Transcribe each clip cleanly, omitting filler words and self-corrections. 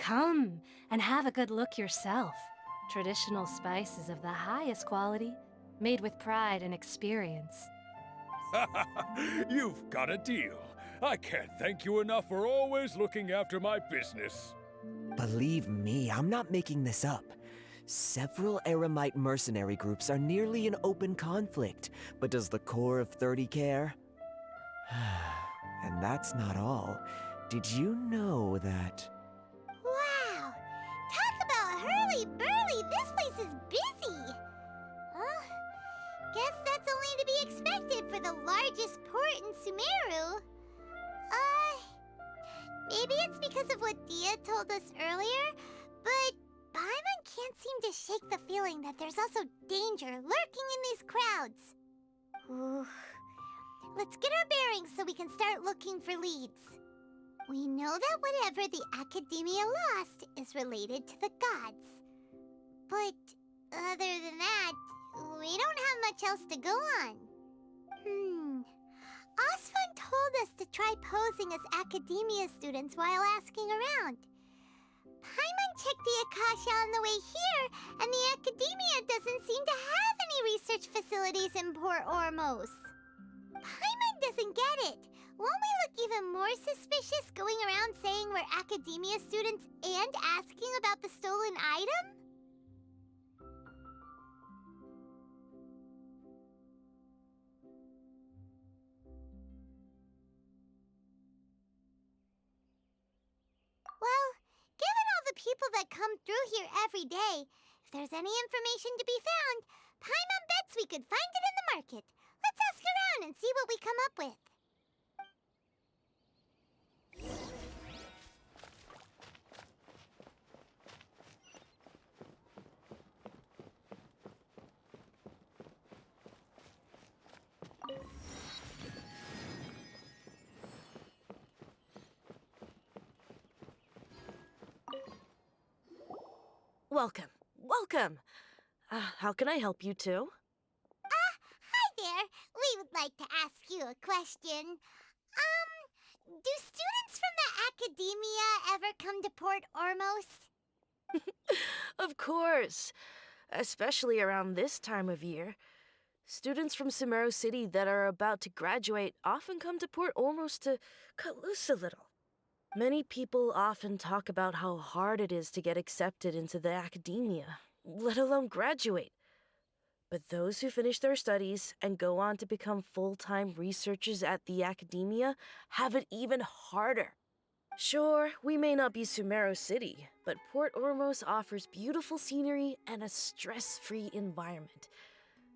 Come and have a good look yourself. Traditional spices of the highest quality, made with pride and experience. You've got a deal. I can't thank you enough for always looking after my business. Believe me, I'm not making this up. Several Eremite mercenary groups are nearly in open conflict, but does the core of 30 care? And that's not all. Did you know that... Wow! Talk about hurly-burly! This place is busy! Guess that's only to be expected for the largest port in Sumeru. Maybe it's because of what Dia told us earlier, but Paimon can't seem to shake the feeling that there's also danger lurking in these crowds. Ooh. Let's get our bearings so we can start looking for leads. We know that whatever the Academia lost is related to the gods. But other than that, we don't have much else to go on. Osvan told us to try posing as Academia students while asking around. Paimon checked the Akasha on the way here, and the Academia doesn't seem to have any research facilities in Port Ormos. Paimon doesn't get it. Won't we look even more suspicious going around saying we're Academia students and asking about the stolen item? Well, given all the people that come through here every day, if there's any information to be found, Paimon bets we could find it in the market. Let's ask around and see what we come up with. Welcome, welcome. How can I help you two? Hi there. We would like to ask you a question. Do students from the Academia ever come to Port Ormos? Of course, especially around this time of year. Students from Sumeru City that are about to graduate often come to Port Ormos to cut loose a little. Many people often talk about how hard it is to get accepted into the Academia, let alone graduate. But those who finish their studies and go on to become full-time researchers at the Academia have it even harder. Sure, we may not be Sumeru City, but Port Ormos offers beautiful scenery and a stress-free environment.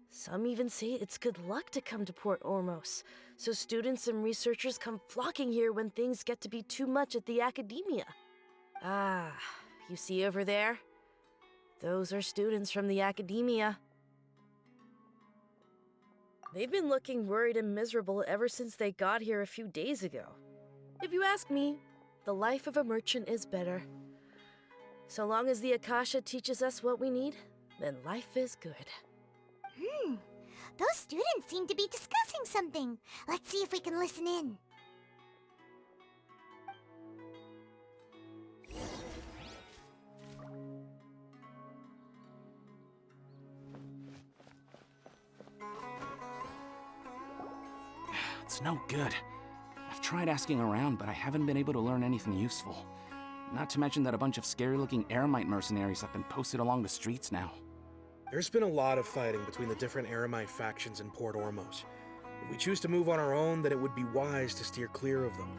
Some even say it's good luck to come to Port Ormos, so students and researchers come flocking here when things get to be too much at the Academia. Ah, you see over there? Those are students from the Academia. They've been looking worried and miserable ever since they got here a few days ago. If you ask me, the life of a merchant is better. So long as the Akasha teaches us what we need, then life is good. Those students seem to be discussing something. Let's see if we can listen in. It's no good. I've tried asking around, but I haven't been able to learn anything useful. Not to mention that a bunch of scary-looking Eremite mercenaries have been posted along the streets now. There's been a lot of fighting between the different Eremite factions in Port Ormos. If we choose to move on our own, then it would be wise to steer clear of them.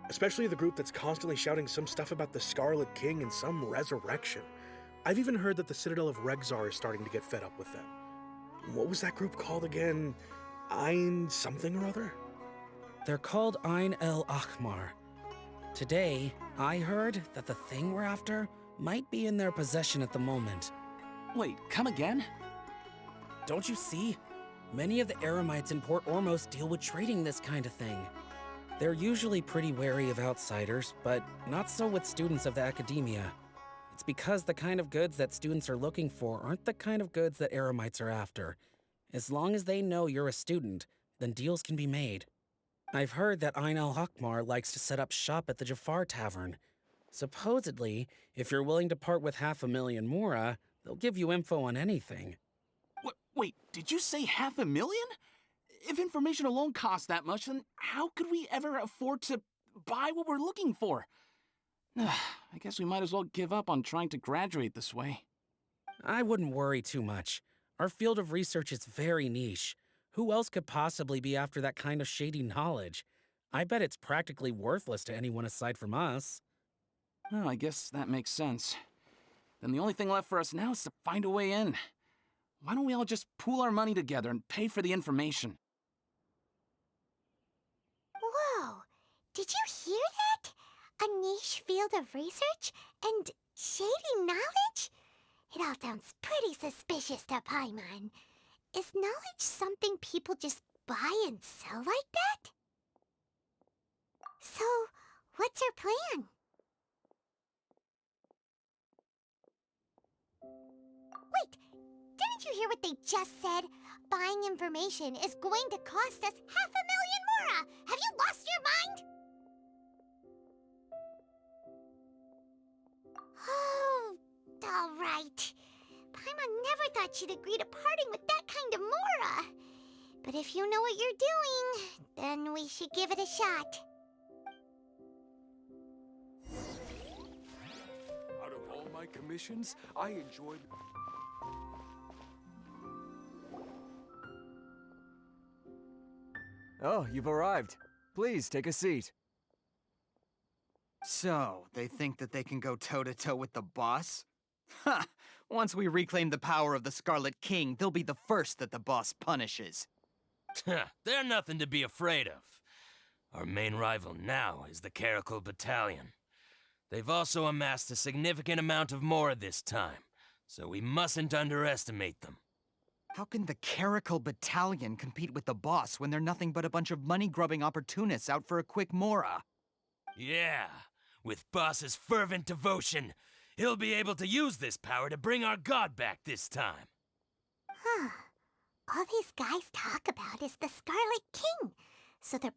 Especially the group that's constantly shouting some stuff about the Scarlet King and some resurrection. I've even heard that the Citadel of Regzar is starting to get fed up with them. What was that group called again? Ein something or other? They're called Ein El Akhmar. Today, I heard that the thing we're after might be in their possession at the moment. Wait, come again? Don't you see? Many of the Eremites in Port Ormos deal with trading this kind of thing. They're usually pretty wary of outsiders, but not so with students of the Academia. It's because the kind of goods that students are looking for aren't the kind of goods that Eremites are after. As long as they know you're a student, then deals can be made. I've heard that Ein El Hakmar likes to set up shop at the Jafar Tavern. Supposedly, if you're willing to part with 500,000 mora, they'll give you info on anything. Wait, did you say 500,000? If information alone costs that much, then how could we ever afford to buy what we're looking for? I guess we might as well give up on trying to graduate this way. I wouldn't worry too much. Our field of research is very niche. Who else could possibly be after that kind of shady knowledge? I bet it's practically worthless to anyone aside from us. Oh, I guess that makes sense. Then the only thing left for us now is to find a way in. Why don't we all just pool our money together and pay for the information? Whoa! Did you hear that? A niche field of research and shady knowledge? It all sounds pretty suspicious to Paimon. Is knowledge something people just buy and sell like that? So, what's our plan? Wait, didn't you hear what they just said? Buying information is going to cost us 500,000 mora! Have you lost your mind? Oh, all right. Paimon never thought she'd agree to parting with that kind of mora. But if you know what you're doing, then we should give it a shot. Out of all my commissions, I enjoyed... Oh, you've arrived. Please, take a seat. So, they think that they can go toe-to-toe with the boss? Ha! Once we reclaim the power of the Scarlet King, they'll be the first that the boss punishes. They're nothing to be afraid of. Our main rival now is the Caracal Battalion. They've also amassed a significant amount of Mora this time, so we mustn't underestimate them. How can the Caracal Battalion compete with the boss when they're nothing but a bunch of money-grubbing opportunists out for a quick mora? Yeah, with Boss's fervent devotion, he'll be able to use this power to bring our god back this time. Huh. All these guys talk about is the Scarlet King, so they're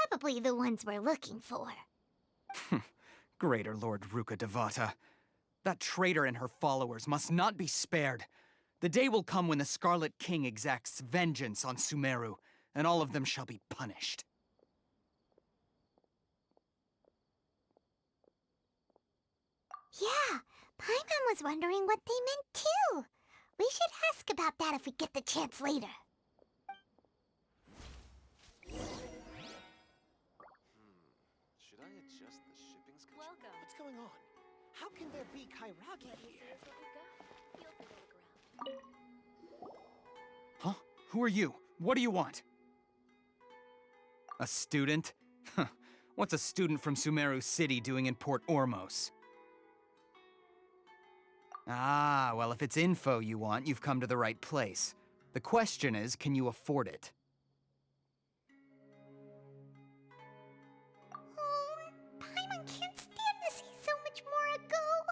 probably the ones we're looking for. Greater Lord Ruka Devata. That traitor and her followers must not be spared. The day will come when the Scarlet King exacts vengeance on Sumeru, and all of them shall be punished. Yeah, Paimon was wondering what they meant too. We should ask about that if we get the chance later. Should I adjust the shipping schedule? Welcome. What's going on? How can there be Kairagi here? Huh? Who are you? What do you want? A student? Huh. What's a student from Sumeru City doing in Port Ormos? Ah, well, if it's info you want, you've come to the right place. The question is, can you afford it? Oh, Paimon can't stand to see so much more go.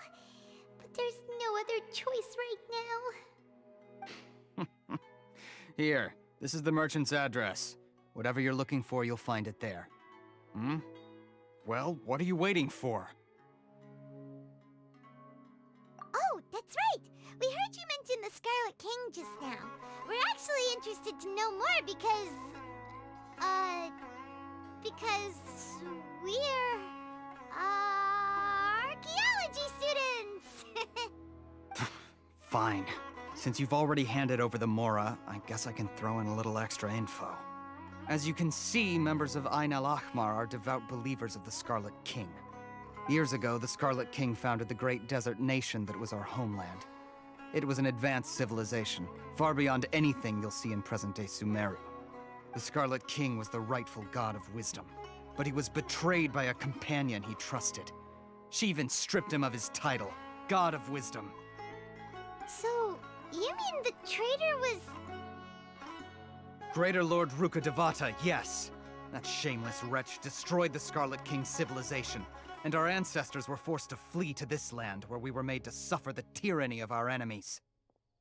But there's no other choice right now. Here, this is the merchant's address. Whatever you're looking for, you'll find it there. Hmm? Well, what are you waiting for? Oh, that's right! We heard you mention the Scarlet King just now. We're actually interested to know more because we're, archaeology students! Fine. Since you've already handed over the Mora, I guess I can throw in a little extra info. As you can see, members of Ain al-Ahmar are devout believers of the Scarlet King. Years ago, the Scarlet King founded the great desert nation that was our homeland. It was an advanced civilization, far beyond anything you'll see in present-day Sumeru. The Scarlet King was the rightful god of wisdom, but he was betrayed by a companion he trusted. She even stripped him of his title, God of Wisdom. So, you mean the traitor was... Greater Lord Ruka Devata, yes. That shameless wretch destroyed the Scarlet King's civilization, and our ancestors were forced to flee to this land where we were made to suffer the tyranny of our enemies.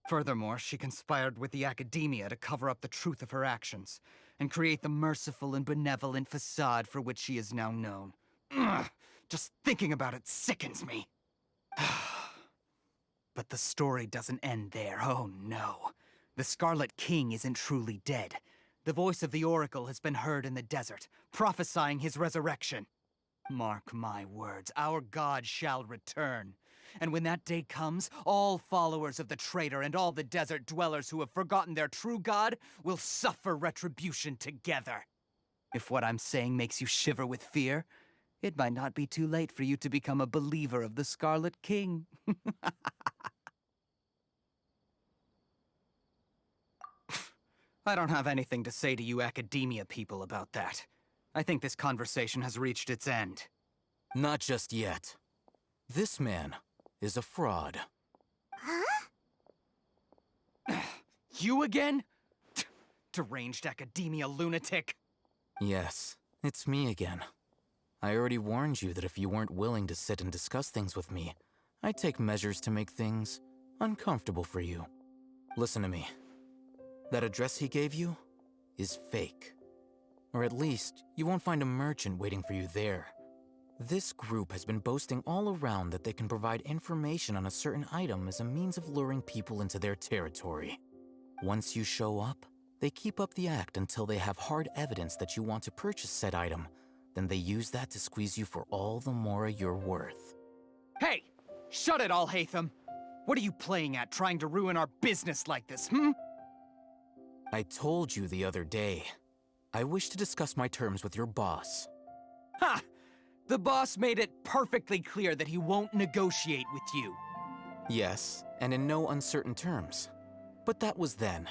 Furthermore, she conspired with the Academia to cover up the truth of her actions, and create the merciful and benevolent facade for which she is now known. Ugh, Just thinking about it sickens me. But the story doesn't end there, oh no. The Scarlet King isn't truly dead. The voice of the Oracle has been heard in the desert, prophesying his resurrection. Mark my words, our god shall return. And when that day comes, all followers of the traitor and all the desert dwellers who have forgotten their true god will suffer retribution together. If what I'm saying makes you shiver with fear, it might not be too late for you to become a believer of the Scarlet King. I don't have anything to say to you academia people about that. I think this conversation has reached its end. Not just yet. This man is a fraud. Huh? You again? Deranged academia lunatic. Yes, it's me again. I already warned you that if you weren't willing to sit and discuss things with me, I'd take measures to make things uncomfortable for you. Listen to me. That address he gave you is fake. Or at least, you won't find a merchant waiting for you there. This group has been boasting all around that they can provide information on a certain item as a means of luring people into their territory. Once you show up, they keep up the act until they have hard evidence that you want to purchase said item. Then they use that to squeeze you for all the more you're worth. Hey! Shut it all, Hatham! What are you playing at, trying to ruin our business like this, hmm? I told you the other day. I wish to discuss my terms with your boss. Ha! The boss made it perfectly clear that he won't negotiate with you. Yes, and in no uncertain terms. But that was then.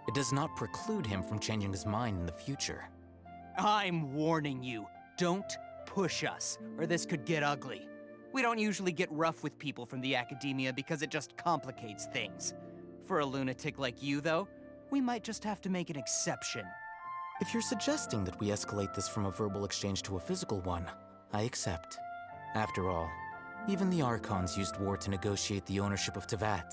It does not preclude him from changing his mind in the future. I'm warning you, don't push us, or this could get ugly. We don't usually get rough with people from the academia because it just complicates things. For a lunatic like you, though, we might just have to make an exception. If you're suggesting that we escalate this from a verbal exchange to a physical one, I accept. After all, even the Archons used war to negotiate the ownership of Tevat.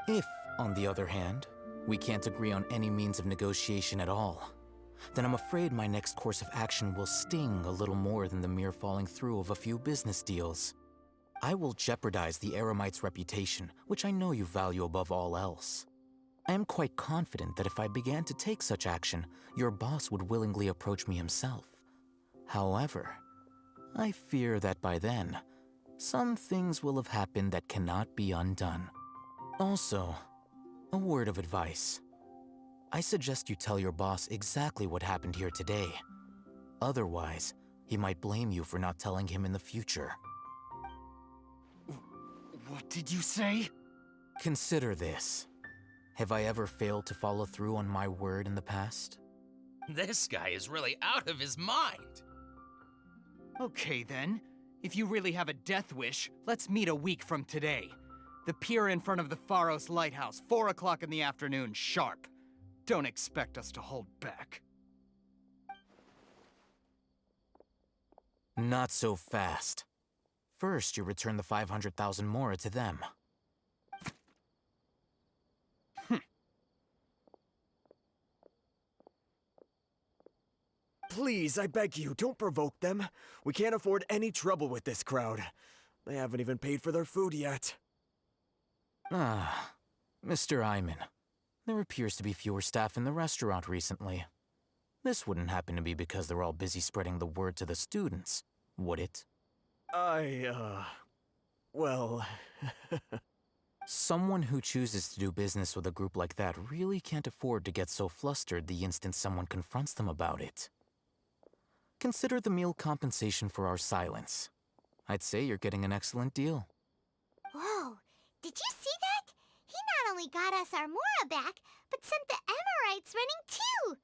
If, on the other hand, we can't agree on any means of negotiation at all, then I'm afraid my next course of action will sting a little more than the mere falling through of a few business deals. I will jeopardize the Eremite's reputation, which I know you value above all else. I am quite confident that if I began to take such action, your boss would willingly approach me himself. However, I fear that by then, some things will have happened that cannot be undone. Also, a word of advice. I suggest you tell your boss exactly what happened here today. Otherwise, he might blame you for not telling him in the future. What did you say? Consider this. Have I ever failed to follow through on my word in the past? This guy is really out of his mind. Okay then. If you really have a death wish, let's meet a week from today. The pier in front of the Pharos Lighthouse, 4 o'clock in the afternoon, sharp. Don't expect us to hold back. Not so fast. First, you return the 500,000 mora to them. Please, I beg you, don't provoke them. We can't afford any trouble with this crowd. They haven't even paid for their food yet. Ah, Mr. Iman. There appears to be fewer staff in the restaurant recently. This wouldn't happen to be because they're all busy spreading the word to the students, would it? Well... Someone who chooses to do business with a group like that really can't afford to get so flustered the instant someone confronts them about it. Consider the meal compensation for our silence. I'd say you're getting an excellent deal. Whoa, did you see that? He not only got us our Mora back, but sent the Amorites running too!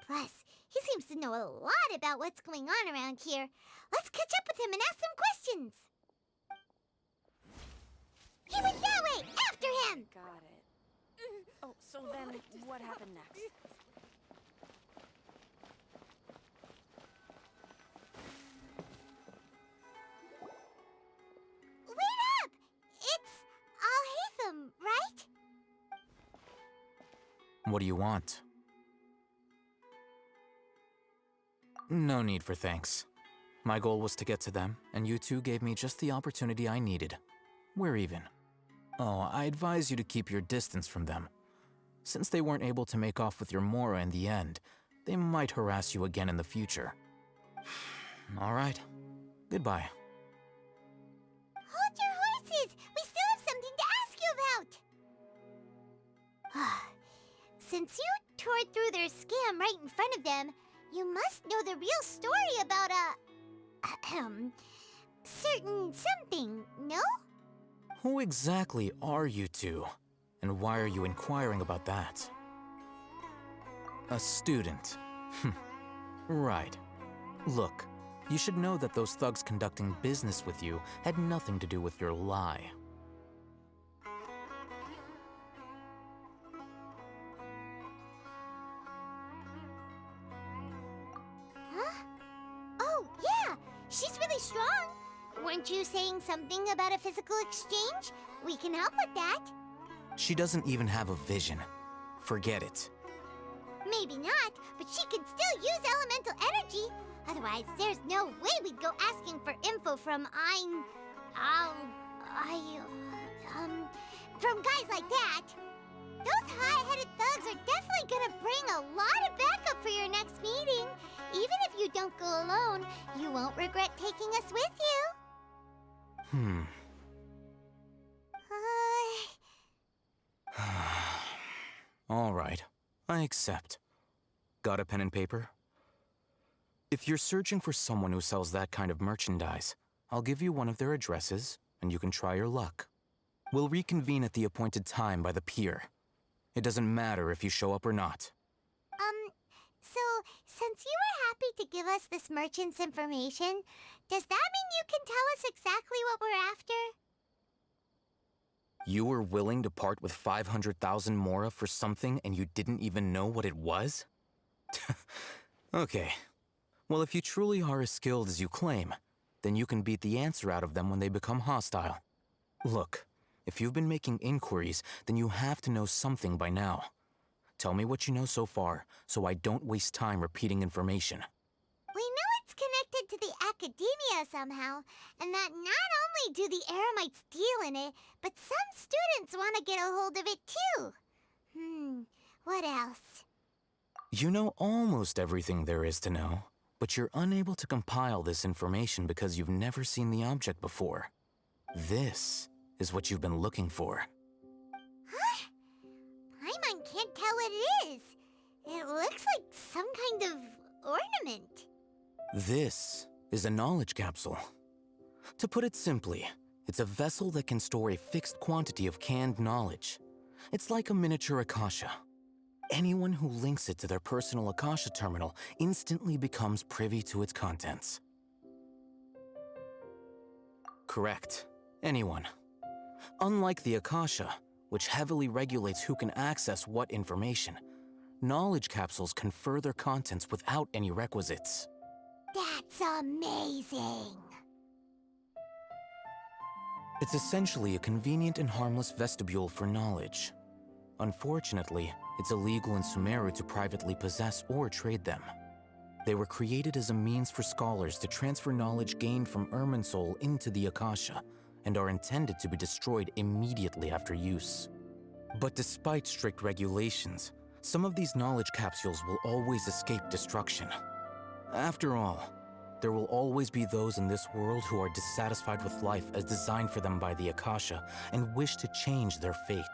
Plus, he seems to know a lot about what's going on around here. Let's catch up with him and ask some questions! He went that way! After him! Got it. Oh, so then what happened next? Wait up! It's Al-Hatham, right? What do you want? No need for thanks. My goal was to get to them, and you two gave me just the opportunity I needed. We're even. Oh, I advise you to keep your distance from them. Since they weren't able to make off with your Mora in the end, they might harass you again in the future. All right. Goodbye. Hold your horses! We still have something to ask you about! Since you tore through their scam right in front of them, you must know the real story about certain something, no? Who exactly are you two? And why are you inquiring about that? A student. Right. Look, you should know that those thugs conducting business with you had nothing to do with your lie. Huh? Oh, yeah! She's really strong! Weren't you saying something about a physical exchange? We can help with that. She doesn't even have a vision. Forget it. Maybe not, but she can still use elemental energy. Otherwise, there's no way we'd go asking for info from from guys like that. Those high-headed thugs are definitely gonna bring a lot of backup for your next meeting. Even if you don't go alone, you won't regret taking us with you. All right, I accept. Got a pen and paper? If you're searching for someone who sells that kind of merchandise, I'll give you one of their addresses, and you can try your luck. We'll reconvene at the appointed time by the pier. It doesn't matter if you show up or not. So, since you were happy to give us this merchant's information, does that mean you can tell us exactly what we're after? You were willing to part with 500,000 Mora for something and you didn't even know what it was? Okay. Well, if you truly are as skilled as you claim, then you can beat the answer out of them when they become hostile. Look, if you've been making inquiries, then you have to know something by now. Tell me what you know so far, so I don't waste time repeating information. We know it's connected to the academia somehow, and that not only do the Eremites deal in it, but some students want to get a hold of it too. What else? You know almost everything there is to know, but you're unable to compile this information because you've never seen the object before. This is what you've been looking for. Huh? Paimon can't tell what it is. It looks like some kind of ornament. This is a knowledge capsule. To put it simply, it's a vessel that can store a fixed quantity of canned knowledge. It's like a miniature Akasha. Anyone who links it to their personal Akasha terminal instantly becomes privy to its contents. Correct. Anyone. Unlike the Akasha, which heavily regulates who can access what information, knowledge capsules confer their contents without any requisites. That's amazing! It's essentially a convenient and harmless vestibule for knowledge. Unfortunately, it's illegal in Sumeru to privately possess or trade them. They were created as a means for scholars to transfer knowledge gained from Irminsul into the Akasha, and are intended to be destroyed immediately after use. But despite strict regulations, some of these knowledge capsules will always escape destruction. After all, there will always be those in this world who are dissatisfied with life as designed for them by the Akasha and wish to change their fate.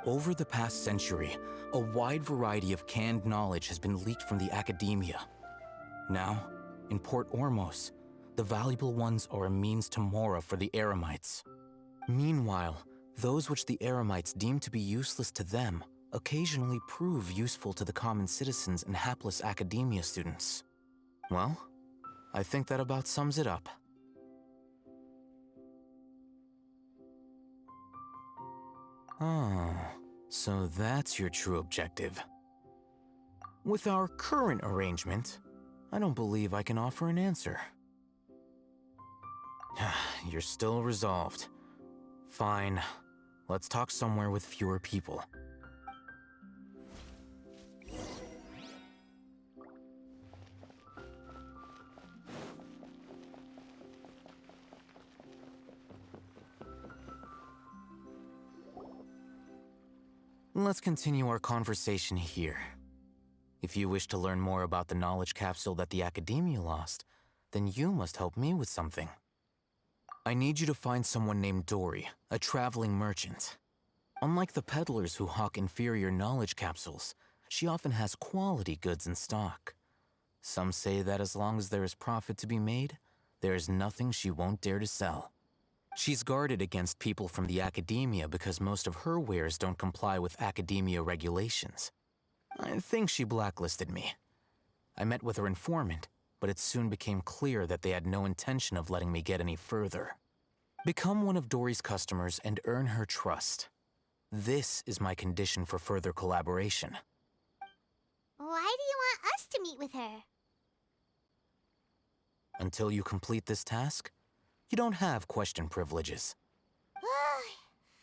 Over the past century, a wide variety of canned knowledge has been leaked from the academia. Now, in Port Ormos, the valuable ones are a means to Mora for the Eremites. Meanwhile, those which the Eremites deem to be useless to them occasionally prove useful to the common citizens and hapless academia students. Well, I think that about sums it up. Ah, so that's your true objective. With our current arrangement, I don't believe I can offer an answer. You're still resolved. Fine. Let's talk somewhere with fewer people. Let's continue our conversation here. If you wish to learn more about the knowledge capsule that the Academia lost, then you must help me with something. I need you to find someone named Dory, a traveling merchant. Unlike the peddlers who hawk inferior knowledge capsules, she often has quality goods in stock. Some say that as long as there is profit to be made, there is nothing she won't dare to sell. She's guarded against people from the Academia because most of her wares don't comply with Academia regulations. I think she blacklisted me. I met with her informant, but it soon became clear that they had no intention of letting me get any further. Become one of Dory's customers and earn her trust. This is my condition for further collaboration. Why do you want us to meet with her? Until you complete this task, you don't have question privileges.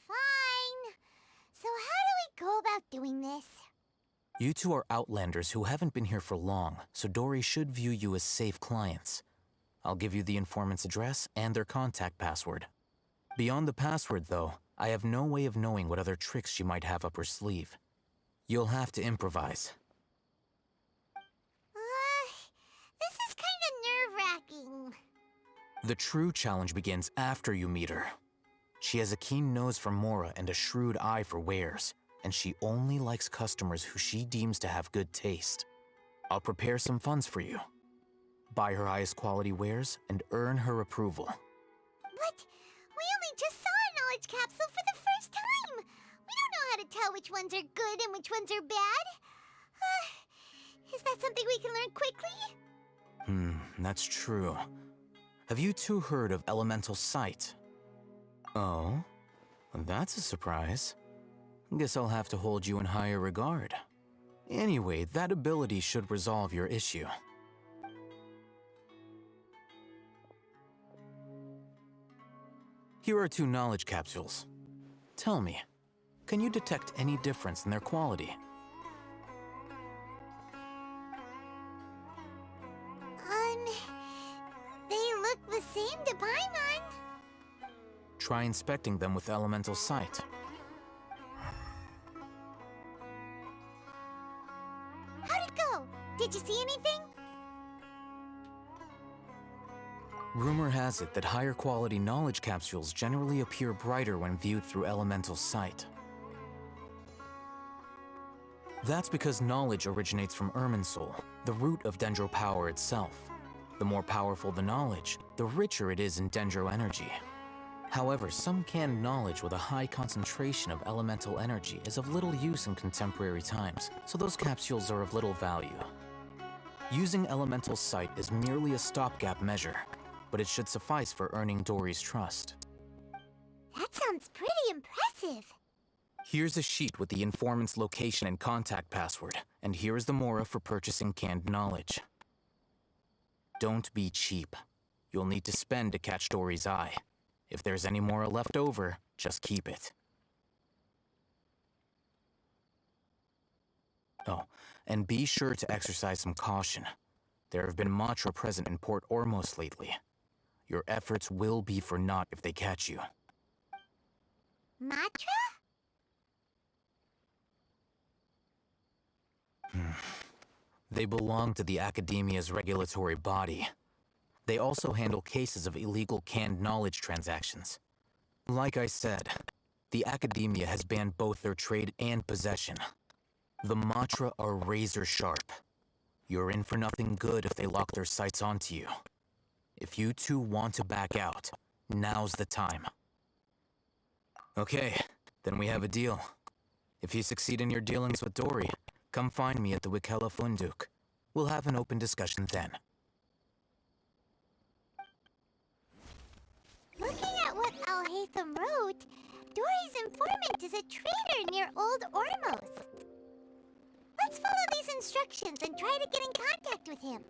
Fine. So how do we go about doing this? You two are outlanders who haven't been here for long, so Dory should view you as safe clients. I'll give you the informant's address and their contact password. Beyond the password, though, I have no way of knowing what other tricks she might have up her sleeve. You'll have to improvise. This is kind of nerve-wracking. The true challenge begins after you meet her. She has a keen nose for Mora and a shrewd eye for wares, and she only likes customers who she deems to have good taste. I'll prepare some funds for you. Buy her highest quality wares and earn her approval. But we only just saw a knowledge capsule for the first time. We don't know how to tell which ones are good and which ones are bad. Is that something we can learn quickly? That's true. Have you two heard of elemental sight? Oh, that's a surprise. Guess I'll have to hold you in higher regard. Anyway, that ability should resolve your issue. Here are 2 knowledge capsules. Tell me, can you detect any difference in their quality? They look the same to Paimon. Try inspecting them with elemental sight. How'd it go? Did you see anything? Rumor has it that higher quality knowledge capsules generally appear brighter when viewed through elemental sight. That's because knowledge originates from Irminsul, the root of Dendro power itself. The more powerful the knowledge, the richer it is in Dendro energy. However, some canned knowledge with a high concentration of elemental energy is of little use in contemporary times, so those capsules are of little value. Using elemental sight is merely a stopgap measure, but it should suffice for earning Dory's trust. That sounds pretty impressive. Here's a sheet with the informant's location and contact password, and here is the Mora for purchasing canned knowledge. Don't be cheap. You'll need to spend to catch Dory's eye. If there's any Mora left over, just keep it. Oh, and be sure to exercise some caution. There have been Matra present in Port Ormos lately. Your efforts will be for naught if they catch you. Matra? They belong to the Academia's regulatory body. They also handle cases of illegal canned knowledge transactions. Like I said, the Academia has banned both their trade and possession. The Matra are razor sharp. You're in for nothing good if they lock their sights onto you. If you two want to back out, now's the time. Okay, then we have a deal. If you succeed in your dealings with Dory, come find me at the Wikella Funduk. We'll have an open discussion then. Looking at what Alhaitham wrote, Dory's informant is a trader near Old Ormos. Let's follow these instructions and try to get in contact with him.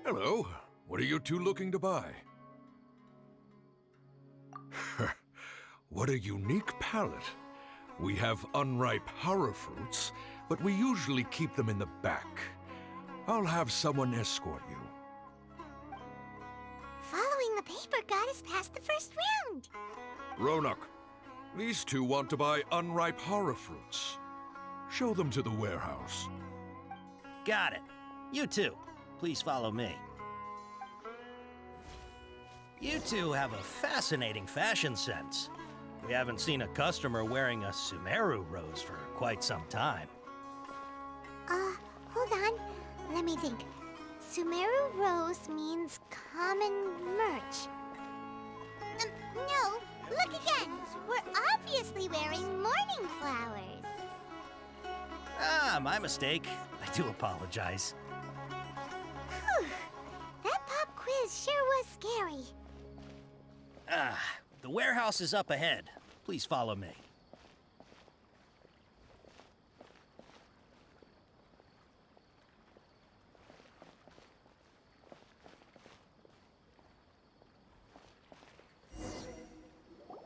Hello. What are you two looking to buy? What a unique palette. We have unripe horror fruits, but we usually keep them in the back. I'll have someone escort you. thing the paper got us past the first round. Ronak, these two want to buy unripe horror fruits. Show them to the warehouse. Got it. You two, please follow me. You two have a fascinating fashion sense. We haven't seen a customer wearing a Sumeru rose for quite some time. Hold on. Let me think. Sumeru rose means common merch. No, look again. We're obviously wearing morning flowers. Ah, my mistake. I do apologize. Whew. That pop quiz sure was scary. Ah, the warehouse is up ahead. Please follow me.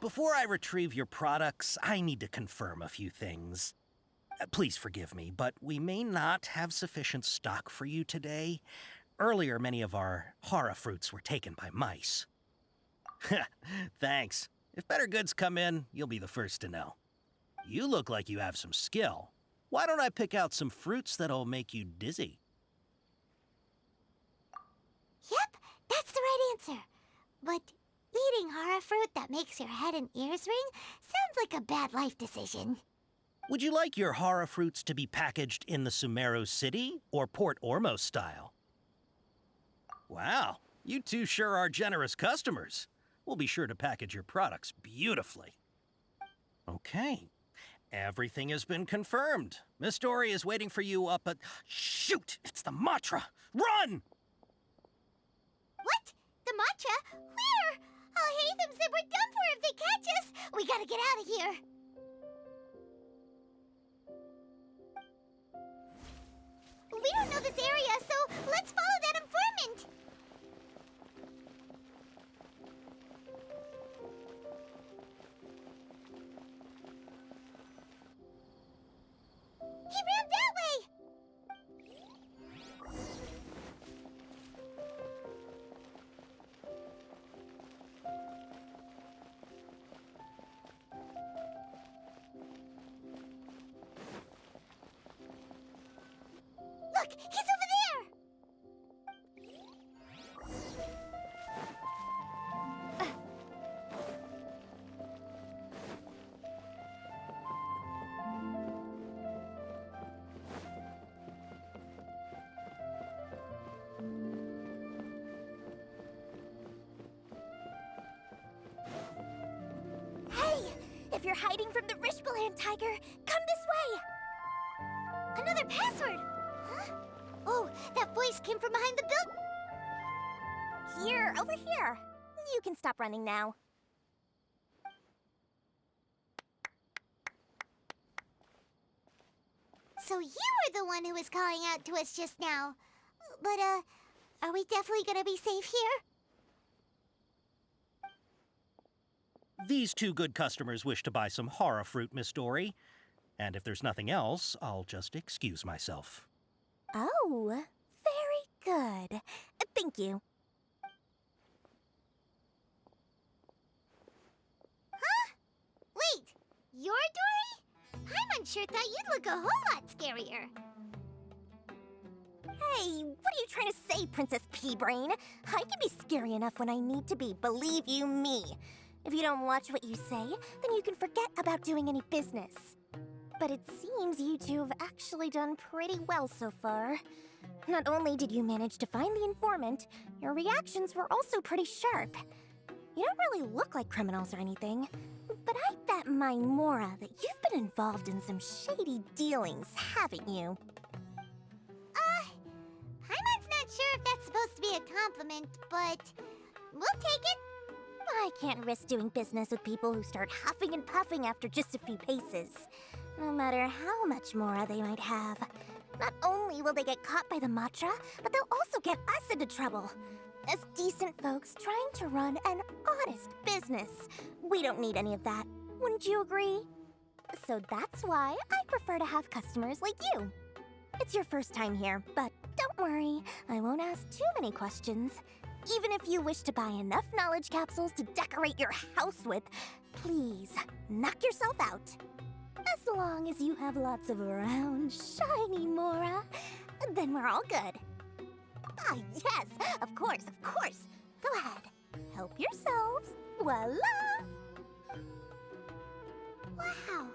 Before I retrieve your products, I need to confirm a few things. Please forgive me, but we may not have sufficient stock for you today. Earlier, many of our hara fruits were taken by mice. Thanks. If better goods come in, you'll be the first to know. You look like you have some skill. Why don't I pick out some fruits that'll make you dizzy? Yep, that's the right answer. But eating hara fruit that makes your head and ears ring sounds like a bad life decision. Would you like your hara fruits to be packaged in the Sumeru City or Port Ormos style? Wow, you two sure are generous customers. We'll be sure to package your products beautifully. Okay, everything has been confirmed. Miss Dory is waiting for you up at... Shoot, it's the Matra! Run! What? The matcha? Where? Al-Haytham said we're done for if they catch us. We gotta get out of here. We don't know this area, so let's follow that informant. He ran that way! Look, he's over there! Hey! If you're hiding from the Rishbaland tiger, come this way! Another password! Huh? Oh, that voice came from behind the building! Here, over here. You can stop running now. So you were the one who was calling out to us just now. But, are we definitely gonna be safe here? These two good customers wish to buy some hara fruit, Miss Dory. And if there's nothing else, I'll just excuse myself. Oh, very good. Thank you. Huh? Wait, you're Dory? Paimon sure thought you'd look a whole lot scarier. Hey, what are you trying to say, Princess Pea-Brain? I can be scary enough when I need to be, believe you me. If you don't watch what you say, then you can forget about doing any business. But it seems you two have actually done pretty well so far. Not only did you manage to find the informant, your reactions were also pretty sharp. You don't really look like criminals or anything, but I bet my Mora that you've been involved in some shady dealings, haven't you? Paimon's not sure if that's supposed to be a compliment, but we'll take it. I can't risk doing business with people who start huffing and puffing after just a few paces, no matter how much Mora they might have. Not only will they get caught by the Matra, but they'll also get us into trouble. As decent folks trying to run an honest business, we don't need any of that. Wouldn't you agree? So that's why I prefer to have customers like you. It's your first time here, but don't worry, I won't ask too many questions. Even if you wish to buy enough knowledge capsules to decorate your house with, please knock yourself out. As long as you have lots of round, shiny Mora, then we're all good. Ah, yes, of course, of course. Go ahead, help yourselves. Voila! Wow,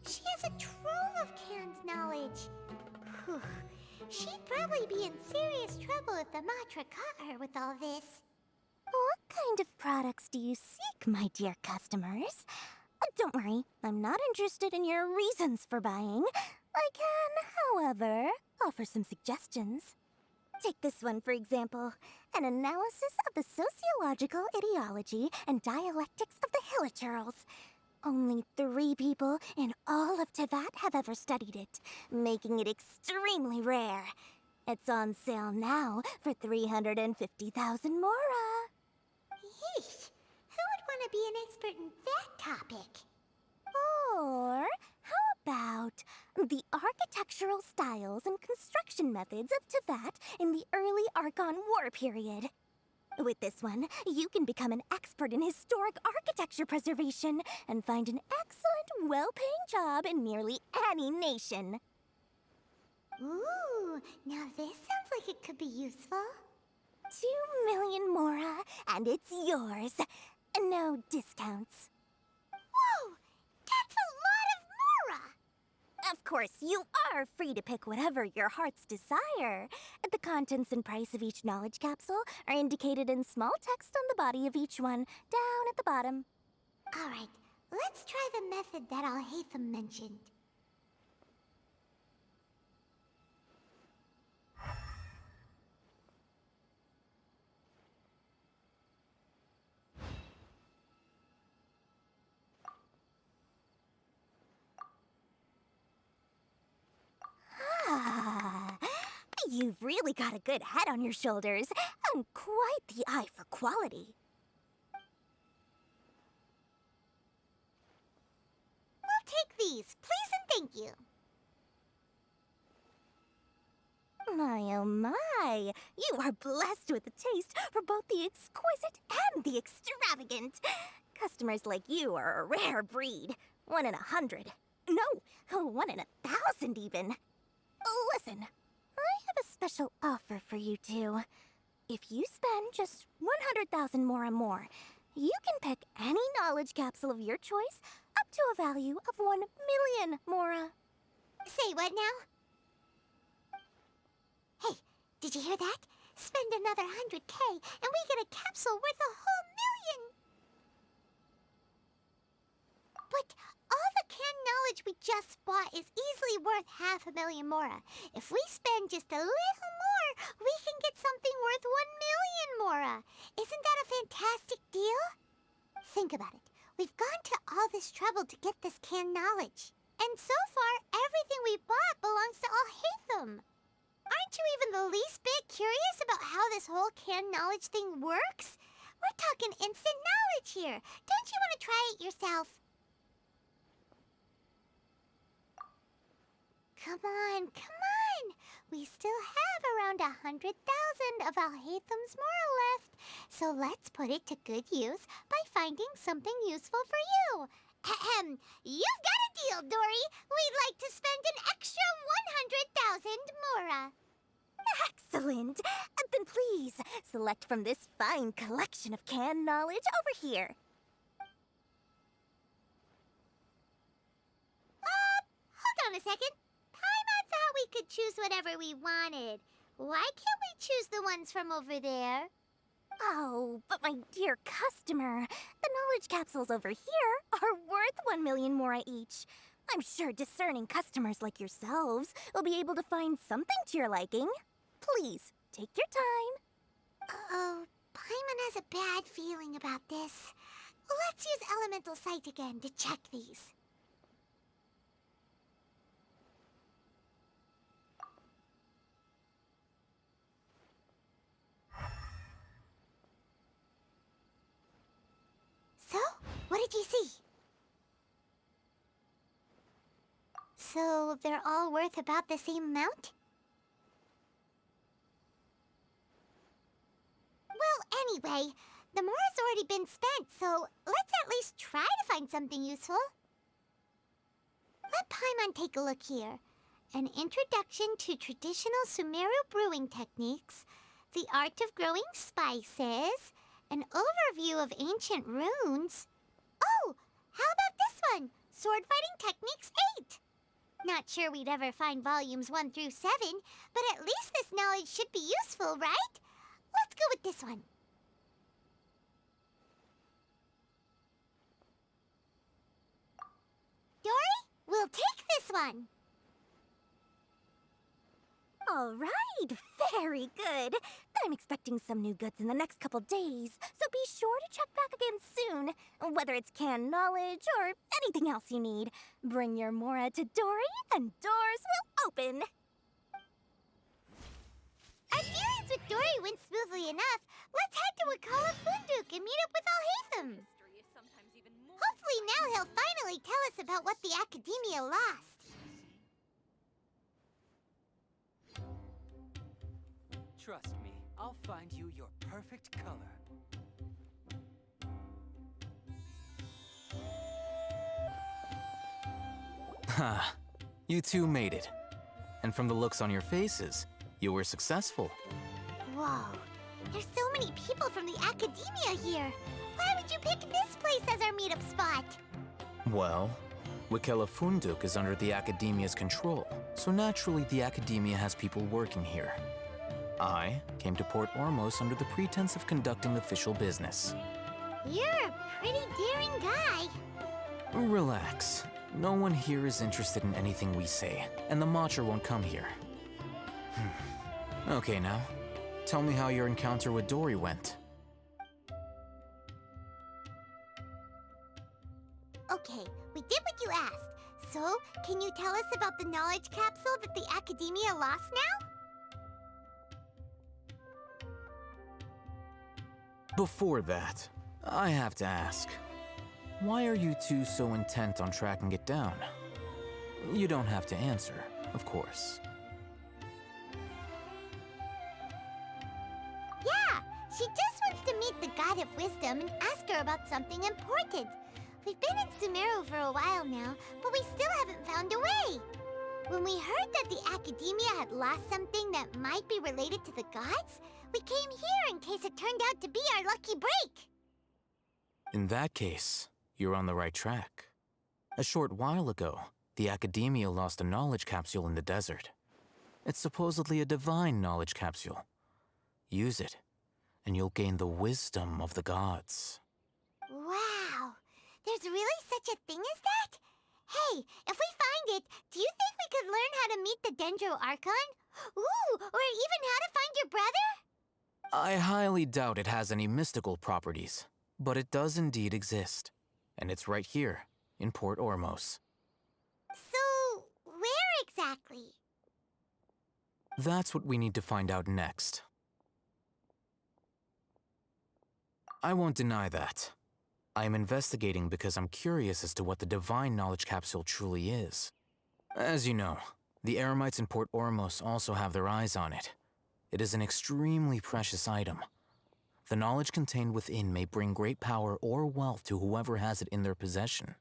she has a trove of canned knowledge. Whew. She'd probably be in serious trouble if the Matra caught her with all this. What kind of products do you seek, my dear customers? Don't worry, I'm not interested in your reasons for buying. I can, however, offer some suggestions. Take this one, for example. An analysis of the sociological ideology and dialectics of the Hilichurls. Only 3 people in all of Teyvat have ever studied it, making it extremely rare. It's on sale now for 350,000 Mora. Yeesh, who would want to be an expert in that topic? Or how about the architectural styles and construction methods of Teyvat in the early Archon War period? With this one, you can become an expert in historic architecture preservation and find an excellent, well-paying job in nearly any nation. Ooh, now this sounds like it could be useful. 2 million Mora, and it's yours. No discounts. Whoa! That's a lot of Mora! Of course, you are free to pick whatever your heart's desire. The contents and price of each knowledge capsule are indicated in small text on the body of each one, down at the bottom. Alright, let's try the method that Alhaitham mentioned. Ah, you've really got a good head on your shoulders, and quite the eye for quality. We'll take these, please and thank you. My oh my, you are blessed with a taste for both the exquisite and the extravagant. Customers like you are a rare breed. 1 in 100. No, 1 in 1,000 even. Listen, I have a special offer for you two. If you spend just 100,000 Mora more, you can pick any knowledge capsule of your choice up to a value of 1 million Mora. Say what now? Hey, did you hear that? Spend another 100K and we get a capsule worth a whole million! But all the canned knowledge we just bought is easily worth 500,000 Mora. If we spend just a little more, we can get something worth 1 million Mora. Isn't that a fantastic deal? Think about it. We've gone to all this trouble to get this canned knowledge. And so far, everything we bought belongs to Alhaitham. Aren't you even the least bit curious about how this whole canned knowledge thing works? We're talking instant knowledge here. Don't you want to try it yourself? Come on, come on! We still have around 100,000 of Alhaitham's Mora left. So let's put it to good use by finding something useful for you. Ahem. You've got a deal, Dory. We'd like to spend an extra 100,000 Mora. Excellent! Then please, select from this fine collection of canned knowledge over here. Hold on a second. Paimon thought we could choose whatever we wanted. Why can't we choose the ones from over there? Oh, but my dear customer, the knowledge capsules over here are worth 1 million Mora each. I'm sure discerning customers like yourselves will be able to find something to your liking. Please, take your time. Uh-oh, Paimon has a bad feeling about this. Let's use Elemental Sight again to check these. So, what did you see? So, they're all worth about the same amount? Well, anyway, the Mora's already been spent, so let's at least try to find something useful. Let Paimon take a look here. An introduction to traditional Sumeru brewing techniques, the art of growing spices, an overview of ancient runes. Oh, how about this one? Sword Fighting Techniques 8. Not sure we'd ever find volumes 1 through 7, but at least this knowledge should be useful, right? Let's go with this one. Dory, we'll take this one. All right, very good. I'm expecting some new goods in the next couple days, so be sure to check back again soon. Whether it's canned knowledge or anything else you need, bring your Mora to Dory and doors will open. Our dealings with Dory went smoothly enough. Let's head to Wakala Funduk and meet up with Alhaitham. Hopefully now he'll finally tell us about what the Academia lost. Trust me, I'll find you your perfect color. Ha, you two made it. And from the looks on your faces, you were successful. Whoa, there's so many people from the Academia here. Why would you pick this place as our meetup spot? Well, Wakela Funduk is under the Academia's control, so naturally the Academia has people working here. I came to Port Ormos under the pretense of conducting official business. You're a pretty daring guy. Relax. No one here is interested in anything we say, and the Matcher won't come here. Okay now, tell me how your encounter with Dory went. Okay, we did what you asked. So, can you tell us about the knowledge capsule that the Academia lost now? Before that, I have to ask, why are you two so intent on tracking it down? You don't have to answer, of course. Yeah, she just wants to meet the God of Wisdom and ask her about something important. We've been in Sumeru for a while now, but we still haven't found a way. When we heard that the Academia had lost something that might be related to the gods, we came here in case it turned out to be our lucky break. In that case, you're on the right track. A short while ago, the Academia lost a knowledge capsule in the desert. It's supposedly a divine knowledge capsule. Use it, and you'll gain the wisdom of the gods. Wow, there's really such a thing as that? Hey, if we find it, do you think we could learn how to meet the Dendro Archon? Ooh, or even how to find your brother? I highly doubt it has any mystical properties, but it does indeed exist. And it's right here, in Port Ormos. So, where exactly? That's what we need to find out next. I won't deny that. I am investigating because I'm curious as to what the divine knowledge capsule truly is. As you know, the Eremites in Port Ormos also have their eyes on it. It is an extremely precious item. The knowledge contained within may bring great power or wealth to whoever has it in their possession.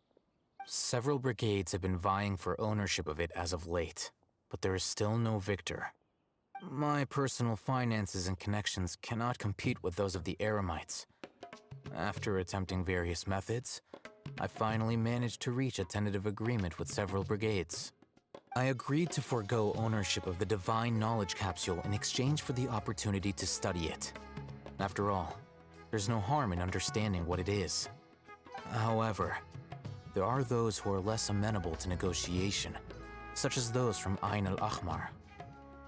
Several brigades have been vying for ownership of it as of late, but there is still no victor. My personal finances and connections cannot compete with those of the Eremites. After attempting various methods, I finally managed to reach a tentative agreement with several brigades. I agreed to forego ownership of the divine knowledge capsule in exchange for the opportunity to study it. After all, there's no harm in understanding what it is. However, there are those who are less amenable to negotiation, such as those from Ain al-Ahmar.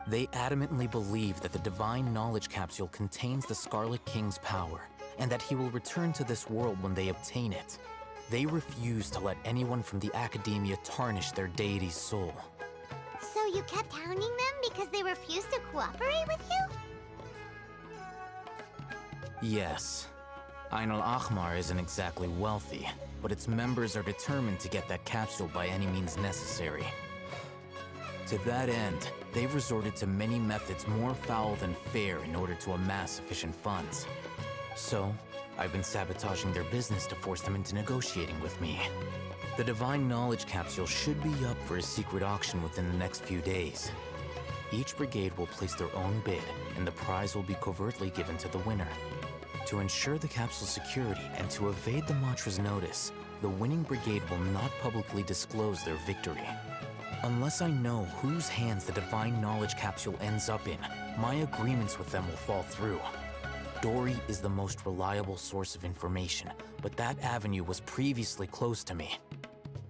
They adamantly believe that the divine knowledge capsule contains the Scarlet King's power, and that he will return to this world when they obtain it. They refuse to let anyone from the Academia tarnish their deity's soul. So you kept hounding them because they refused to cooperate with you? Yes. Ain al-Ahmar isn't exactly wealthy, but its members are determined to get that capsule by any means necessary. To that end, they've resorted to many methods more foul than fair in order to amass sufficient funds. So, I've been sabotaging their business to force them into negotiating with me. The Divine Knowledge Capsule should be up for a secret auction within the next few days. Each brigade will place their own bid, and the prize will be covertly given to the winner. To ensure the capsule's security and to evade the mantra's notice, the winning brigade will not publicly disclose their victory. Unless I know whose hands the Divine Knowledge Capsule ends up in, my agreements with them will fall through. Dory is the most reliable source of information, but that avenue was previously closed to me.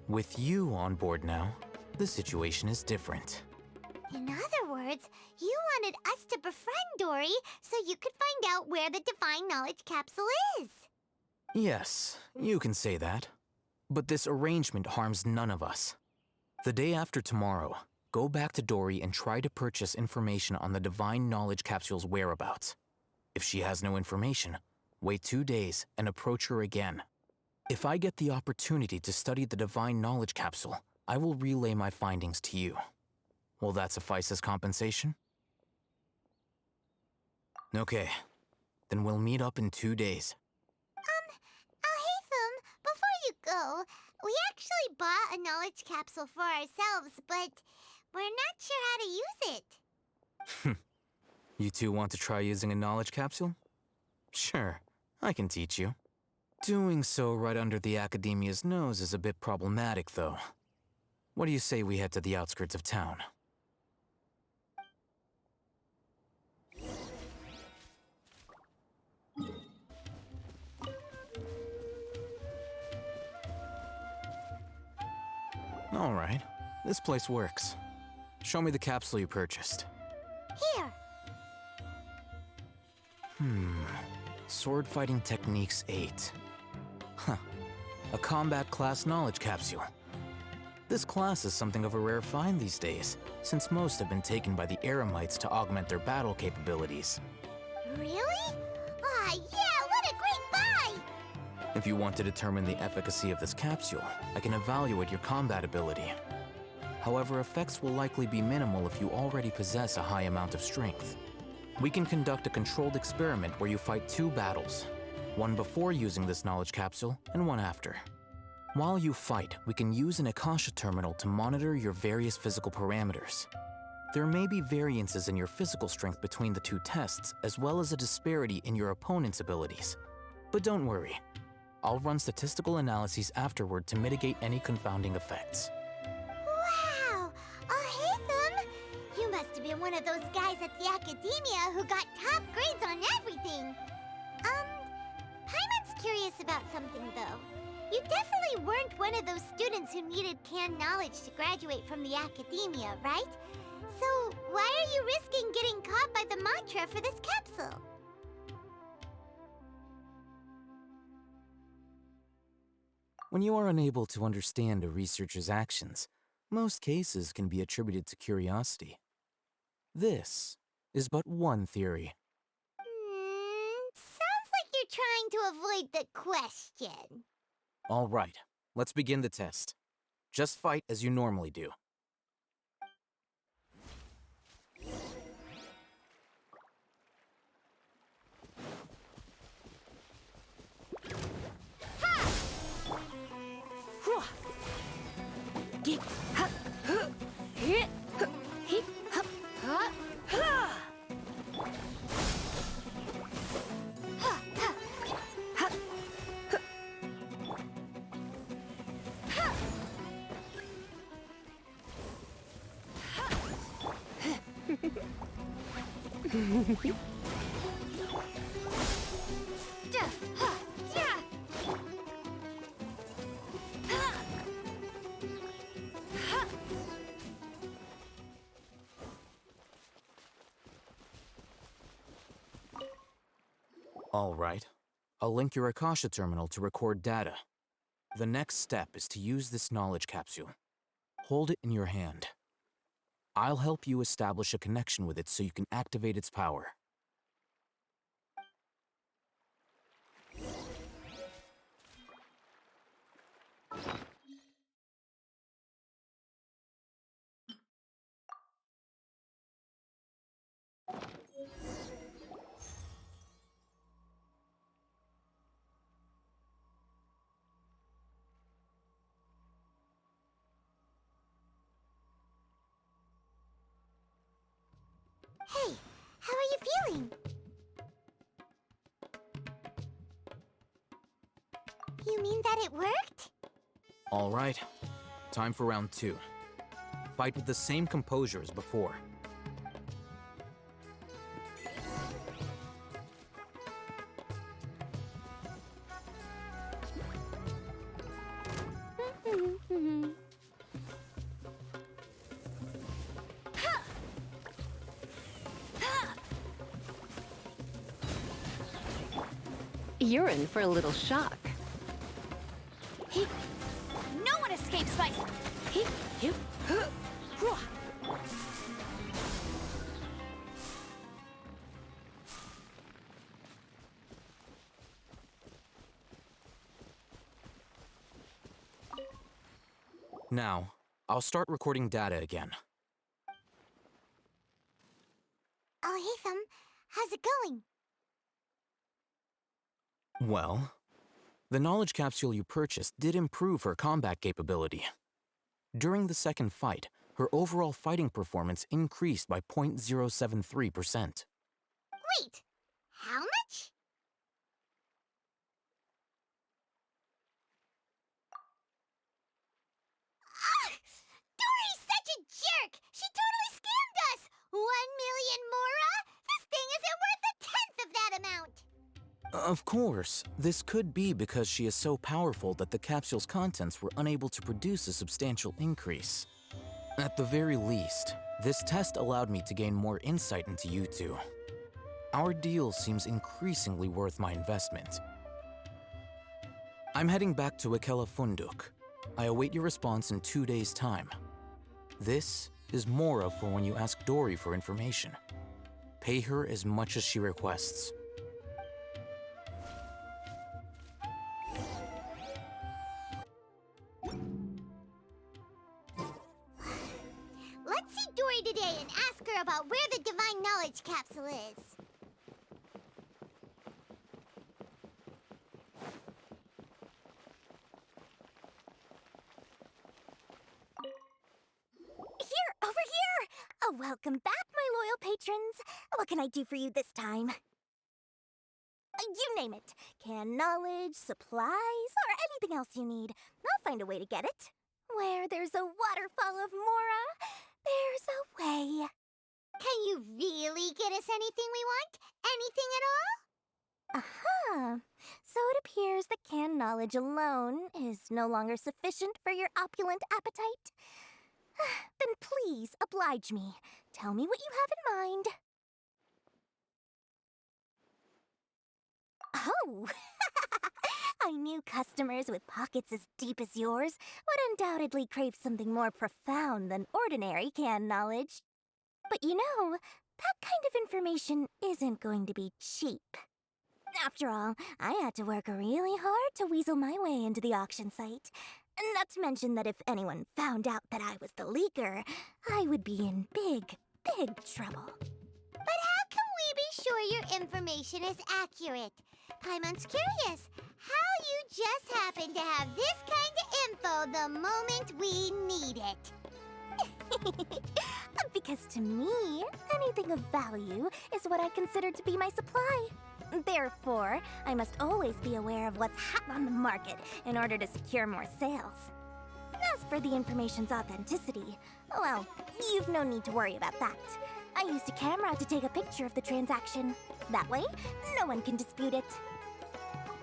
With you on board now, the situation is different. In other words, you wanted us to befriend Dory so you could find out where the Divine Knowledge Capsule is. Yes, you can say that. But this arrangement harms none of us. The day after tomorrow, go back to Dory and try to purchase information on the Divine Knowledge Capsule's whereabouts. If she has no information, wait 2 days and approach her again. If I get the opportunity to study the Divine Knowledge Capsule, I will relay my findings to you. Will that suffice as compensation? Okay, then we'll meet up in 2 days. Alhaitham, before you go, we actually bought a knowledge capsule for ourselves, but we're not sure how to use it. You two want to try using a knowledge capsule? Sure, I can teach you. Doing so right under the Academia's nose is a bit problematic, though. What do you say we head to the outskirts of town? All right, this place works. Show me the capsule you purchased. Here. Sword Fighting Techniques 8. Huh. A combat class knowledge capsule. This class is something of a rare find these days, since most have been taken by the Eremites to augment their battle capabilities. Really? Ah, yeah, what a great buy! If you want to determine the efficacy of this capsule, I can evaluate your combat ability. However, effects will likely be minimal if you already possess a high amount of strength. We can conduct a controlled experiment where you fight 2 battles, one before using this knowledge capsule and one after. While you fight, we can use an Akasha terminal to monitor your various physical parameters. There may be variances in your physical strength between the 2 tests, as well as a disparity in your opponent's abilities. But don't worry, I'll run statistical analyses afterward to mitigate any confounding effects. Wow! Alhaitham! You must have been one of those guys at the Academia who got top grades on everything! Paimon's curious about something, though. You definitely weren't one of those students who needed canned knowledge to graduate from the Academia, right? So, why are you risking getting caught by the mantra for this capsule? When you are unable to understand a researcher's actions, most cases can be attributed to curiosity. This is but one theory. Sounds like you're trying to avoid the question. All right, let's begin the test. Just fight as you normally do. All right. I'll link your Akasha terminal to record data. The next step is to use this knowledge capsule. Hold it in your hand. I'll help you establish a connection with it so you can activate its power. Hey, how are you feeling? You mean that it worked? All right. Time for round 2. Fight with the same composure as before. You're in for a little shock. No one escapes my... Now, I'll start recording data again. Oh, hey, Thumb. How's it going? Well, the knowledge capsule you purchased did improve her combat capability. During the second fight, her overall fighting performance increased by 0.073%. Wait, how much? Dory's such a jerk! She totally scammed us! 1 million mora? This thing isn't worth a tenth of that amount! Of course, this could be because she is so powerful that the capsule's contents were unable to produce a substantial increase. At the very least, this test allowed me to gain more insight into you two. Our deal seems increasingly worth my investment. I'm heading back to Ikela Funduk. I await your response in 2 days' time. This is Mora for when you ask Dory for information. Pay her as much as she requests. Let's see Dory today and ask her about where the Divine Knowledge Capsule is. Over here! Oh, welcome back, my loyal patrons. What can I do for you this time? You name it. Canned knowledge, supplies, or anything else you need. I'll find a way to get it. Where there's a waterfall of Mora, there's a way. Can you really get us anything we want? Anything at all? Aha! So it appears that canned knowledge alone is no longer sufficient for your opulent appetite. Then please oblige me. Tell me what you have in mind. Oh! I knew customers with pockets as deep as yours would undoubtedly crave something more profound than ordinary canned knowledge. But you know, that kind of information isn't going to be cheap. After all, I had to work really hard to weasel my way into the auction site. Not to mention that if anyone found out that I was the leaker, I would be in big, big trouble. But how can we be sure your information is accurate? Paimon's curious how you just happen to have this kind of info the moment we need it. Because to me, anything of value is what I consider to be my supply. Therefore, I must always be aware of what's hot on the market in order to secure more sales. As for the information's authenticity, well, you've no need to worry about that. I used a camera to take a picture of the transaction. That way, no one can dispute it.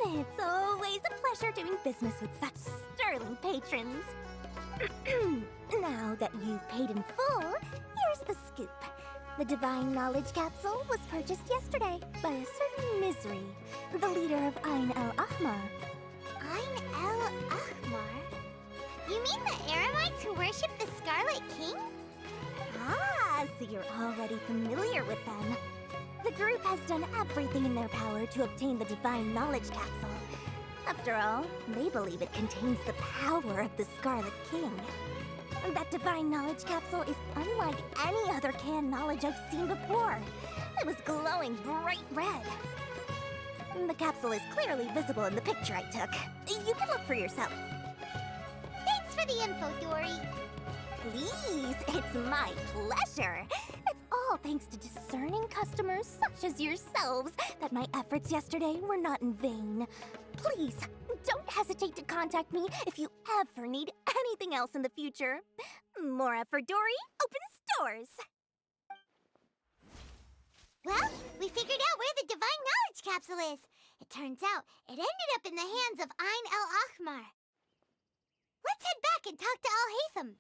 It's always a pleasure doing business with such sterling patrons. Now that you've paid in full, here's the scoop. The Divine Knowledge Capsule was purchased yesterday by a certain Misery, the leader of Ain el-Ahmar. Ain el-Ahmar? You mean the Eremites who worship the Scarlet King? Ah, so you're already familiar with them. The group has done everything in their power to obtain the Divine Knowledge Capsule. After all, they believe it contains the power of the Scarlet King. That Divine Knowledge Capsule is unlike any other canned knowledge I've seen before. It was glowing bright red. The capsule is clearly visible in the picture I took. You can look for yourself. Thanks for the info, Dory. Please, it's my pleasure. It's all thanks to discerning customers such as yourselves that my efforts yesterday were not in vain. Please, don't hesitate to contact me if you ever need anything else in the future. Mora for Dory opens doors. Well, we figured out where the Divine Knowledge Capsule is. It turns out it ended up in the hands of Ain el-Ahmar. Let's head back and talk to Al-Haytham.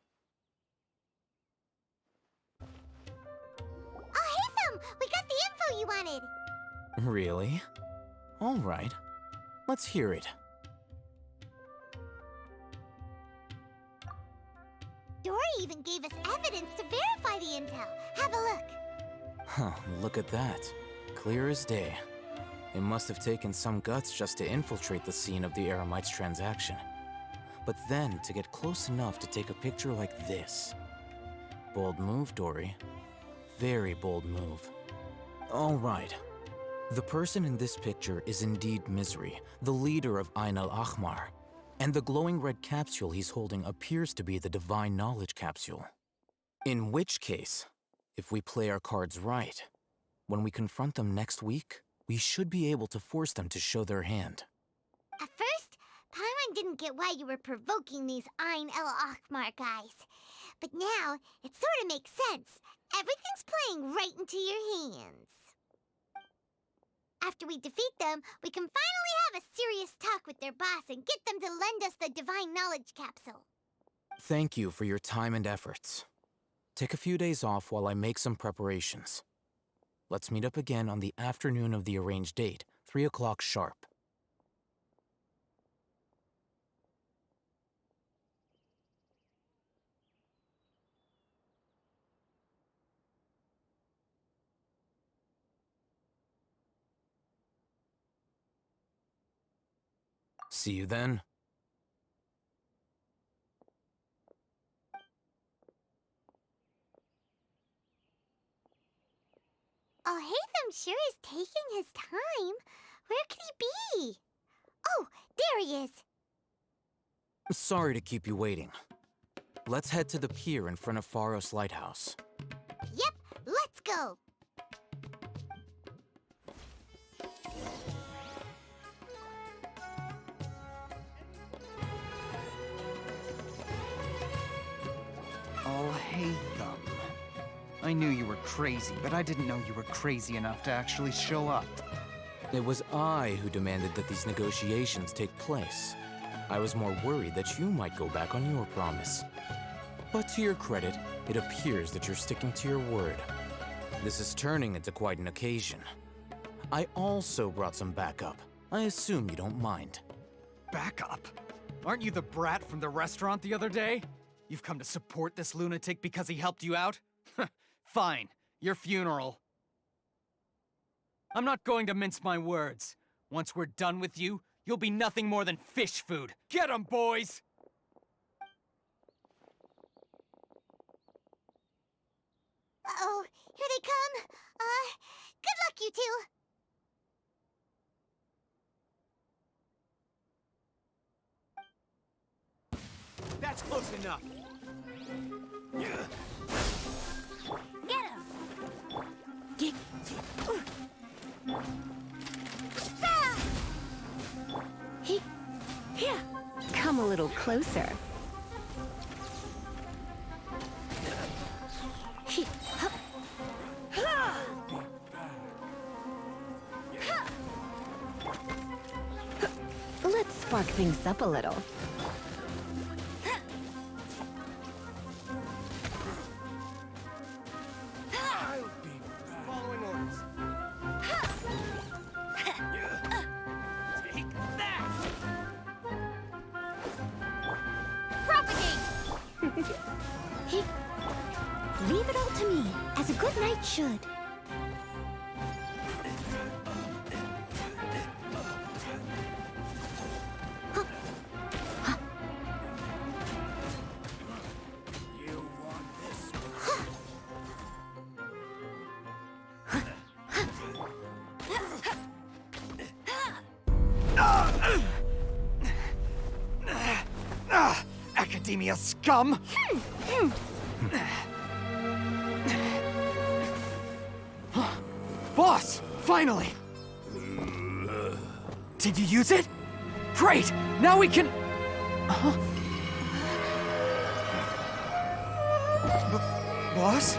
Al-Haytham, we got the info you wanted. Really? All right. Let's hear it. Dory even gave us evidence to verify the intel. Have a look. Huh, look at that. Clear as day. It must have taken some guts just to infiltrate the scene of the Eremites' transaction. But then to get close enough to take a picture like this. Bold move, Dory. Very bold move. All right. The person in this picture is indeed Misery, the leader of Ain el-Ahmar. And the glowing red capsule he's holding appears to be the Divine Knowledge Capsule. In which case, if we play our cards right, when we confront them next week, we should be able to force them to show their hand. At first, Paimon didn't get why you were provoking these Ain el-Ahmar guys. But now, it sort of makes sense. Everything's playing right into your hands. After we defeat them, we can finally have a serious talk with their boss and get them to lend us the Divine Knowledge Capsule. Thank you for your time and efforts. Take a few days off while I make some preparations. Let's meet up again on the afternoon of the arranged date, 3 o'clock sharp. See you then. Al-Haytham sure is taking his time. Where could he be? Oh, there he is. Sorry to keep you waiting. Let's head to the pier in front of Pharos Lighthouse. Yep, let's go. Al-Haytham. I knew you were crazy, but I didn't know you were crazy enough to actually show up. It was I who demanded that these negotiations take place. I was more worried that you might go back on your promise. But to your credit, it appears that you're sticking to your word. This is turning into quite an occasion. I also brought some backup. I assume you don't mind. Backup? Aren't you the brat from the restaurant the other day? You've come to support this lunatic because he helped you out? Fine, your funeral. I'm not going to mince my words. Once we're done with you, you'll be nothing more than fish food. Get 'em, boys! Uh-oh, here they come. Good luck, you two. That's close enough. Get him! Come a little closer. Let's spark things up a little. Following orders. Take that! Propagate! Leave it all to me, as a good knight should. Academia scum! Boss! Finally! Did you use it? Great! Now we can... Boss? Boss!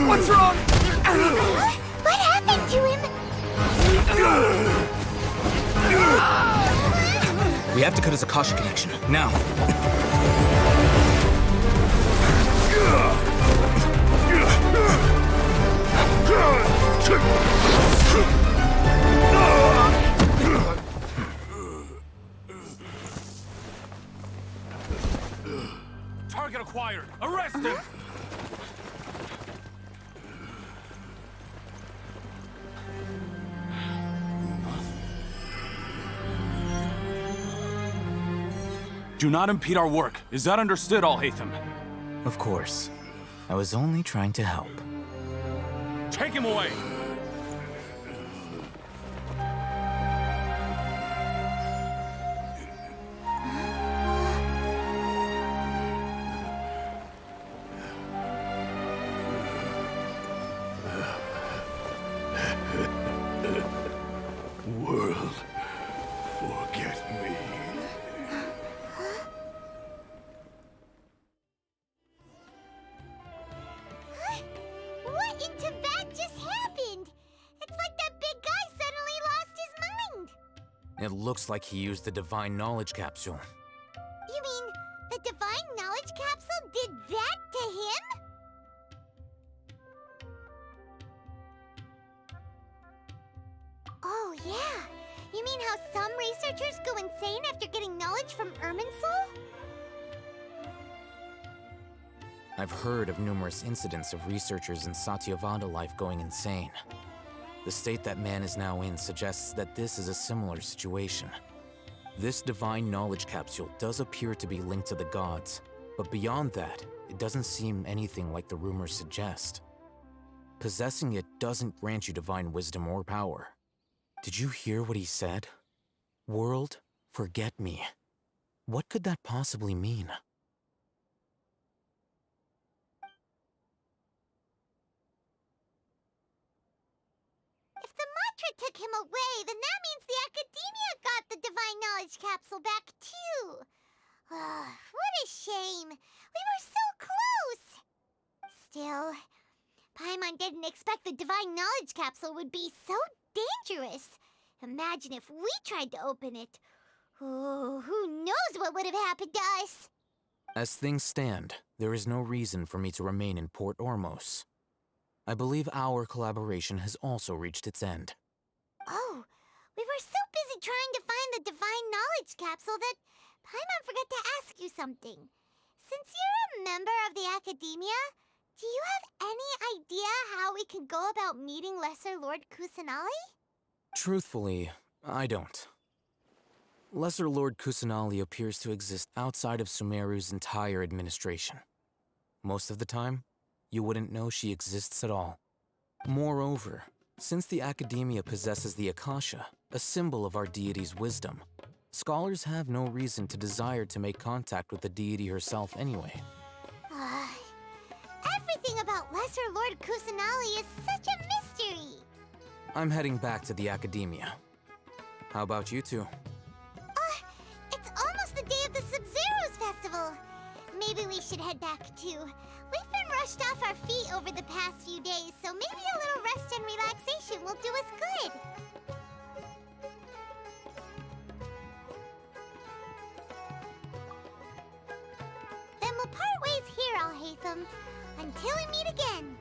What's wrong? What happened to him? We have to cut his Akasha connection, now. Target acquired! Arrest him! Do not impede our work. Is that understood, Alhaitham? Of course. I was only trying to help. Take him away! World, forget me. What in Tibet just happened? It's like that big guy suddenly lost his mind. It looks like he used the Divine Knowledge Capsule. You mean the Divine Knowledge Capsule did that to him? Oh, yeah. You mean how some researchers go insane after getting knowledge from Irminsul? I've heard of numerous incidents of researchers in Satyavada life going insane. The state that man is now in suggests that this is a similar situation. This Divine Knowledge Capsule does appear to be linked to the gods, but beyond that, it doesn't seem anything like the rumors suggest. Possessing it doesn't grant you divine wisdom or power. Did you hear what he said? World, forget me. What could that possibly mean? If the mantra took him away, then that means the Academia got the Divine Knowledge Capsule back, too. What a shame. We were so close. Still, Paimon didn't expect the Divine Knowledge Capsule would be so dangerous. Imagine if we tried to open it. Oh, who knows what would have happened to us? As things stand, there is no reason for me to remain in Port Ormos. I believe our collaboration has also reached its end. Oh, we were so busy trying to find the Divine Knowledge Capsule that Paimon forgot to ask you something. Since you're a member of the Academia, do you have any idea how we can go about meeting Lesser Lord Kusanali? Truthfully, I don't. Lesser Lord Kusanali appears to exist outside of Sumeru's entire administration. Most of the time, you wouldn't know she exists at all. Moreover, since the Academia possesses the Akasha, a symbol of our deity's wisdom, scholars have no reason to desire to make contact with the deity herself anyway. Everything about Lesser Lord Kusanali is such a mystery. I'm heading back to the Academia. How about you two? It's almost the day of the Sub-Zero's festival. Maybe we should head back too. We've been rushed off our feet over the past few days, so maybe a little rest and relaxation will do us good. Then we'll part ways here, Alhaitham, until we meet again.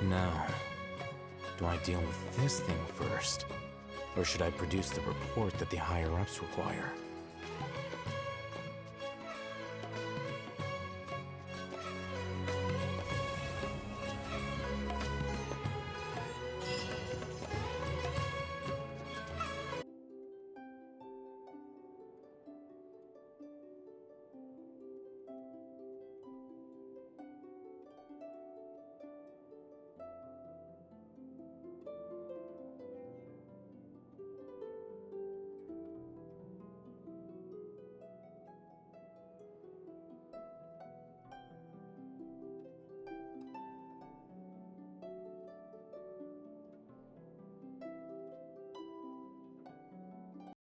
Now, do I deal with this thing first? Or should I produce the report that the higher-ups require?